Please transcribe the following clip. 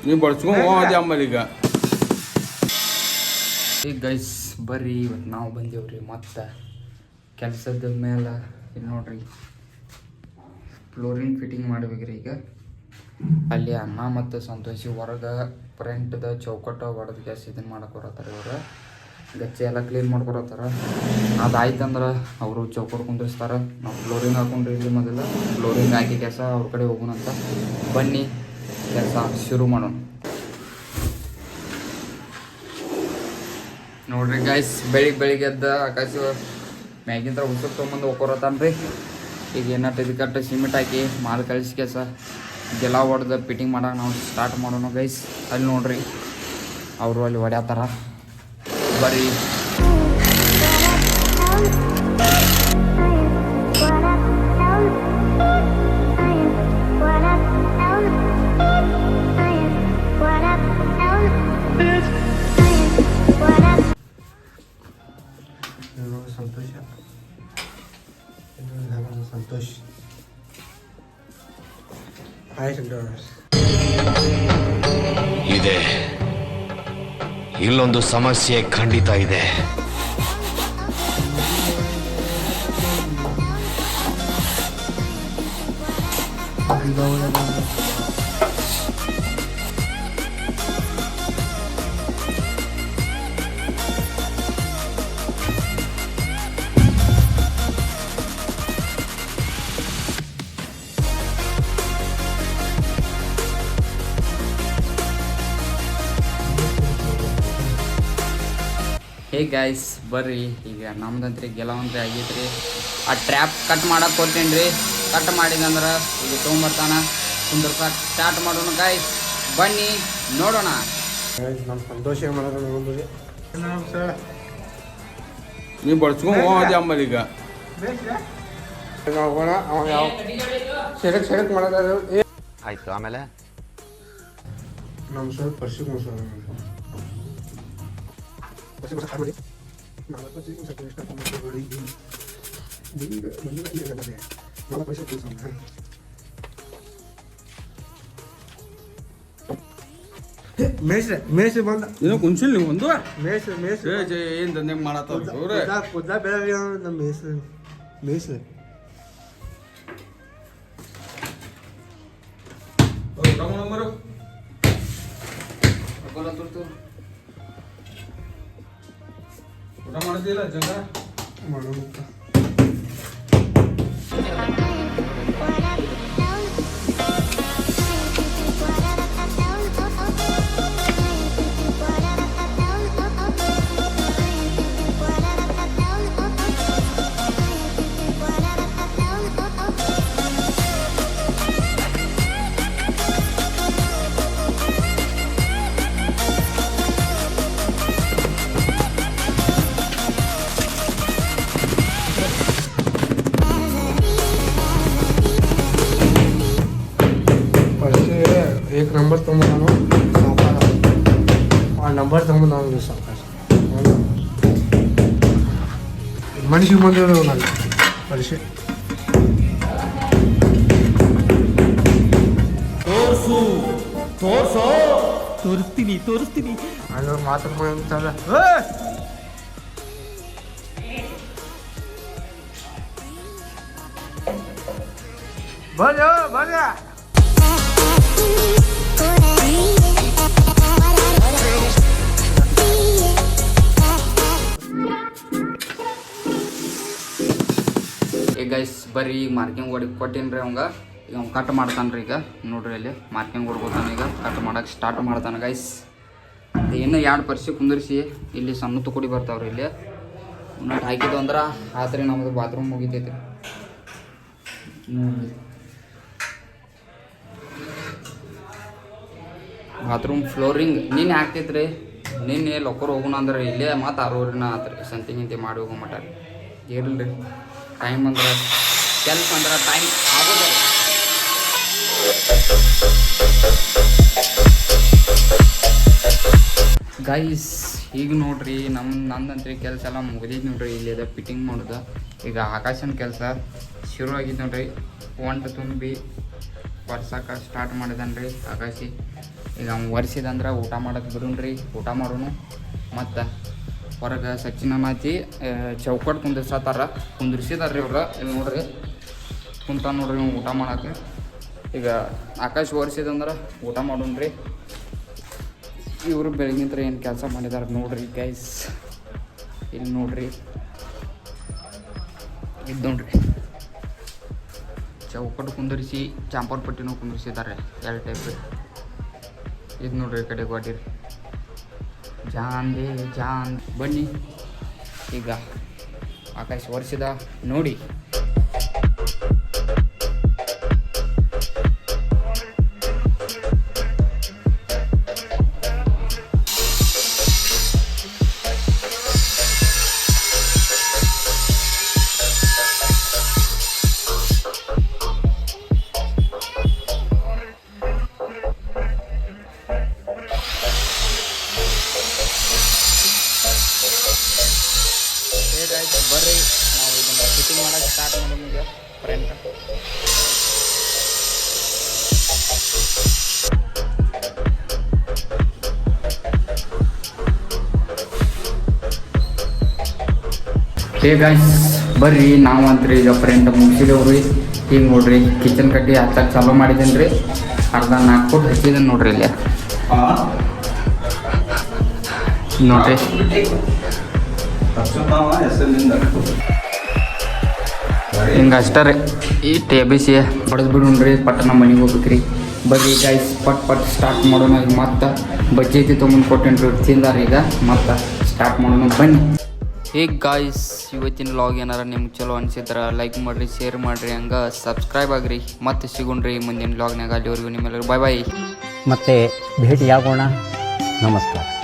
ನೀವು ಬಡ್ಸ್ಕೊಂಡು ಹೋಗೋದು ಆಮೇಲೆ ಈಗ ಗೈಸ್ ಬರ್ರಿ ಇವತ್ತು ನಾವು ಬಂದೇವ್ರಿ ಮತ್ತೆ ಕೆಲಸದ ಮೇಲೆ. ಇಲ್ಲಿ ನೋಡ್ರಿ ಫ್ಲೋರಿಂಗ್ ಫಿಟ್ಟಿಂಗ್ ಮಾಡ್ಬೇಕ್ರಿ. ಈಗ ಅಲ್ಲಿ ಅಣ್ಣ ಮತ್ತು ಸಂತೋಷಿ ಹೊರಗೆ ಫ್ರಂಟ್ದ ಚೌಕಟ್ಟ ಹೊಡೆದು ಗ್ಯಾಸ್ ಇದನ್ನು ಮಾಡಕ್ಕೆ ಬರತ್ತಾರೆ. ಇವರು ಗಚ್ಚೆ ಎಲ್ಲ ಕ್ಲೀನ್ ಮಾಡ್ಕೊರತ್ತಾರ. ಅದಾಯ್ತಂದ್ರೆ ಅವರು ಚೌಕಟ್ ಕುಂದಿರ್ಸ್ತಾರೆ. ನಾವು ಫ್ಲೋರಿಂಗ್ ಹಾಕೊಂಡ್ರಿ ಇಲ್ಲಿ ಮೊದಲು ಫ್ಲೋರಿಂಗ್ ಹಾಕಿ ಕೆಲಸ ಅವ್ರ ಕಡೆ ಹೋಗೋಣಂತ. ಬನ್ನಿ ಕೆಲಸ ಶುರು ಮಾಡೋಣ. ನೋಡ್ರಿ ಗೈಸ್ ಬೆಳಿಗ್ಗೆ ಎದ್ದ ಆಕಾಶ ಮ್ಯಾಗಿಂದ ಉಸುಕ್ ತೊಗೊಂಬಂದು ಹೋಗ್ಕೊರತಾನ್ರಿ. ಈಗ ಏನಾಟ ಇದಕ್ಕಟ್ಟು ಸಿಮೆಂಟ್ ಹಾಕಿ ಮಾಲ್ ಕಳಿಸಿ ಕೆಲಸ ಗೆಲ್ಲ ಹೊಡೆದು ಫಿಟ್ಟಿಂಗ್ ಮಾಡೋಕೆ ನಾವು ಸ್ಟಾರ್ಟ್ ಮಾಡೋಣ ಗೈಸ್. ಅಲ್ಲಿ ನೋಡ್ರಿ ಅವರು ಅಲ್ಲಿ ಹೊಡ್ಯಾತಾರ. ಬರ್ರಿ ಸಂತೋಷ್ ಇದೆ. ಇಲ್ಲೊಂದು ಸಮಸ್ಯೆ ಖಂಡಿತ ಇದೆ. ಹೇ ಗೈಸ್ ಬರ್ರಿ ಈಗ ನಮ್ದಂತ್ರಿ ಗೆಲವಂತ್ರಿ ಆಗೈತ್ರಿ. ಆ ಟ್ರ್ಯಾಪ್ ಕಟ್ ಮಾಡಕ್ಕೆ ಕೊಡ್ತೀನಿ ರೀ. ಕಟ್ ಮಾಡಿದಂದ್ರೆ ಈಗ ತೊಗೊಂಬರ್ತಾನೆ ಕುಂದರ್ಸಕ್ಕೆ ಸ್ಟಾರ್ಟ್ ಮಾಡೋಣ ಗೈಸ್. ಬನ್ನಿ ನೋಡೋಣ. ನಮ್ಮ ಸಂತೋಷ ನೀವು ಬಡ್ಸ್ಕೊಂಡು ಹೋಗೋದು ಆಮೇಲೆ ಈಗ ಹೋಗೋಣ. ಅವ ಯಾವ ಸೆಡಕ್ ಮಾಡೋದು ಆಯ್ತು. ಆಮೇಲೆ ನಮ್ಮ ಸ್ವಲ್ಪ ಪರ್ಸಿಗೆ ಮುಗಿಸೋಣ. ಮೇಷ ಬಂದ ಏನೋ ಕುಂಚಿಲ್ ನೀವು ಒಂದು ಮೇಷ ಏನು ದಂಧೆ ಮಾಡತ್ತವ್ರೆ. ಕುದ್ದ ಬೆಳಗ್ಗೆ ನಮ್ಮ ಮೇಷ ಊಟ ಮಾಡ್ತಿಲ್ಲ ಜಗ ಮಾಡೋಣ. एक नंबर ತೊಗೊಂಡು ಆ ನಂಬರ್ ತೊಗೊಂಡು ನಾನು ಸಾಕಾಶ ಮನುಷ್ಯ ಬಂದಿರೋ ನಾನು ಪರಿಷೆ ತೋರಿಸ್ತೀನಿ ಅದು ಮಾತ್ರ ಅಂತಲ್ಲ. ಬರ್ಯ ಈಗ ಗೈಸ್ ಬರ್ರಿ ಈಗ ಮಾರ್ಕಿಂಗ್ ಹೊಡಿ ಕೊಟ್ಟೀನಿ ಅವಂಗ. ಈಗ ಅವ್ನು ಕಟ್ ಮಾಡ್ತಾನೆ ಈಗ ನೋಡ್ರಿ ಅಲ್ಲಿ ಮಾರ್ಕಿಂಗ್ ಹೊಡ್ಕೋತಾನೆ. ಈಗ ಕಟ್ ಮಾಡೋಕೆ ಸ್ಟಾರ್ಟ್ ಮಾಡ್ತಾನೆ ಗೈಸ್. ಇನ್ನೂ 2 ಪರ್ಸಿ ಕುಂದಿರಿಸಿ ಇಲ್ಲಿ ಸಣ್ಣ ತುಕುಡಿ ಬರ್ತಾವ್ರಿ. ಇಲ್ಲಿ ಉನ್ನಟ್ ಹಾಕಿದ್ದು ಅಂದ್ರೆ ಆತ್ರಿ ನಮ್ಮದು ಬಾತ್ರೂಮ್ ಮುಗಿತೈತಿ ನೋಡಿ. ಬಾತ್ರೂಮ್ ಫ್ಲೋರಿಂಗ್ ನಿನ್ನೆ ಹಾಕ್ತೈತ್ರಿ. ನಿನ್ನೆ ಲೊಕ್ಕರ್ ಹೋಗೋಣ ಅಂದ್ರೆ ಇಲ್ಲೇ ಮತ್ತು 6 ಆತ್ರಿ. ಸಂತಿ ಮಾಡಿ ಹೋಗೋ ಮಟ ಇರಲ್ರಿ. ಟೈಮ್ ಅಂದ್ರೆ ಕೆಲಸ ಅಂದ್ರೆ ಟೈಮ್ ಆಗೋದಿಲ್ಲ. ಗೈಸ್ ಈಗ ನೋಡ್ರಿ ನಂದಂತ್ರಿ ಕೆಲಸ ಎಲ್ಲ ಮುಗಿದೈತಿ ನೋಡ್ರಿ. ಇಲ್ಲಿ ಅದ ಫಿಟ್ಟಿಂಗ್ ಮಾಡೋದು. ಈಗ ಆಕಾಶನ ಕೆಲಸ ಶುರು ಆಗಿದ್ದು ನೋಡ್ರಿ. ಒಂಟು ತುಂಬಿ ವರ್ಷಕ್ಕೆ ಸ್ಟಾರ್ಟ್ ಮಾಡಿದಾನೆ ರೀ ಆಕಾಶಿ. ಈಗ ಅವ್ನು ಒರೆಸಿದಂದ್ರೆ ಊಟ ಮಾಡೋದು ಬಿಡೋಣ ರೀ, ಊಟ ಮಾಡೋನು. ಮತ್ತು ಹೊರಗೆ ಸಚಿನ ಮಾತಿ ಚೌಕಟ್ಟು ಕುಂದಿರ್ಸಿದಾರೆ ಇವ್ರು. ಇಲ್ಲಿ ನೋಡ್ರಿ ಕುಂತ ನೋಡ್ರಿ ಇವ್ನು ಊಟ ಮಾಡೋಕೆ. ಈಗ ಆಕಾಶ್ ಒರೆಸಿದಂದ್ರೆ ಊಟ ಮಾಡೋಣ ರೀ. ಇವರು ಬೆಳಗಿಂತ್ರ ಏನು ಕೆಲಸ ಮಾಡಿದಾರೆ ನೋಡ್ರಿ ಗೈಸ್. ಇಲ್ಲಿ ನೋಡ್ರಿ ಇದು ನೋಡ್ರಿ ಚೌಕಟ್ಟು ಕುಂದಿರಿಸಿ ಚಾಂಪರ್ ಪಟ್ಟಿನೂ ಕುಂದಿರಿಸಿದ್ದಾರೆ 2 ಟೈಪ್. ಇದು ನೋಡ್ರಿ ಈ ಕಡೆ ಗಾಡಿ ರೀ ಜಾನ್ ಬನ್ನಿ ಈಗ ಆಕಾಶ್ ಒರೆಸಿದ ನೋಡಿ. ಬರ್ರಿ ನಾವು ಇದನ್ನು ಫಿಟ್ಟಿಂಗ್ ಮಾಡೋಕ್ಕೆ ಸ್ಟಾರ್ಟ್ ಮಾಡೋಣ ಈಗ ಫ್ರೆಂಡ್. ಹೇ ಗಾಯ್ಸ್ ಬರ್ರಿ ನಾವು ಅಂತ್ರಿ ಈಗ ಫ್ರೆಂಡ್ ಮುಗಿಸಿದೇವ್ರಿ. ಈಗ ನೋಡ್ರಿ ಕಿಚನ್ ಕಡ್ಡಿ ಹಚ್ಚಕ್ಕೆ ಚಾಲೂ ಮಾಡಿದ್ದೇನೆ ರೀ. ಅರ್ಧ 4 ಫುಟ್ ಹಚ್ಚಿದ್ದೇನೆ ನೋಡ್ರಿ ಇಲ್ಲಿ ನೋಡ್ರಿ. ಹಿಂಗೆ ಅಷ್ಟೇ ರೀ. ಈ ಟೇಬಿಸಿ ಹೊಡೆದು ಬಿಡೋಣ್ರಿ, ಪಟ್ ನಮ್ಮ ಮನೆಗೆ ಹೋಗ್ಬೇಕ್ರಿ. ಬರ್ರಿ ಗೈಸ್ ಪಟ್ ಸ್ಟಾರ್ಟ್ ಮಾಡೋಣ. ಈಗ ಮತ್ತೆ ಬಜ್ಜಿ ಐತಿ ತೊಗೊಂಡು ಕೊಟ್ಟೇನ್ರಿ ತಿಂದಾರ. ಈಗ ಮತ್ತೆ ಸ್ಟಾರ್ಟ್ ಮಾಡೋಣ ಬನ್ನಿ. ಈಗ ಗಾಯ್ಸ್ ಇವತ್ತಿನ ವ್ಲಾಗ್ ಏನಾರ ನಿಮ್ಗೆ ಚಲೋ ಅನಿಸಿದ್ರೆ ಲೈಕ್ ಮಾಡಿರಿ, ಶೇರ್ ಮಾಡಿರಿ, ಹಂಗೆ ಸಬ್ಸ್ಕ್ರೈಬ್ ಆಗಿರಿ. ಮತ್ತೆ ಸಿಗೋಣ್ರಿ ಮುಂದಿನ ವ್ಲಾಗ್ನಾಗ. ಅಲ್ಲಿವರೆಗೂ ನಿಮ್ಮೆಲ್ಲರಿಗೂ ಬಾಯ್. ಮತ್ತೆ ಭೇಟಿಯಾಗೋಣ. ನಮಸ್ಕಾರ.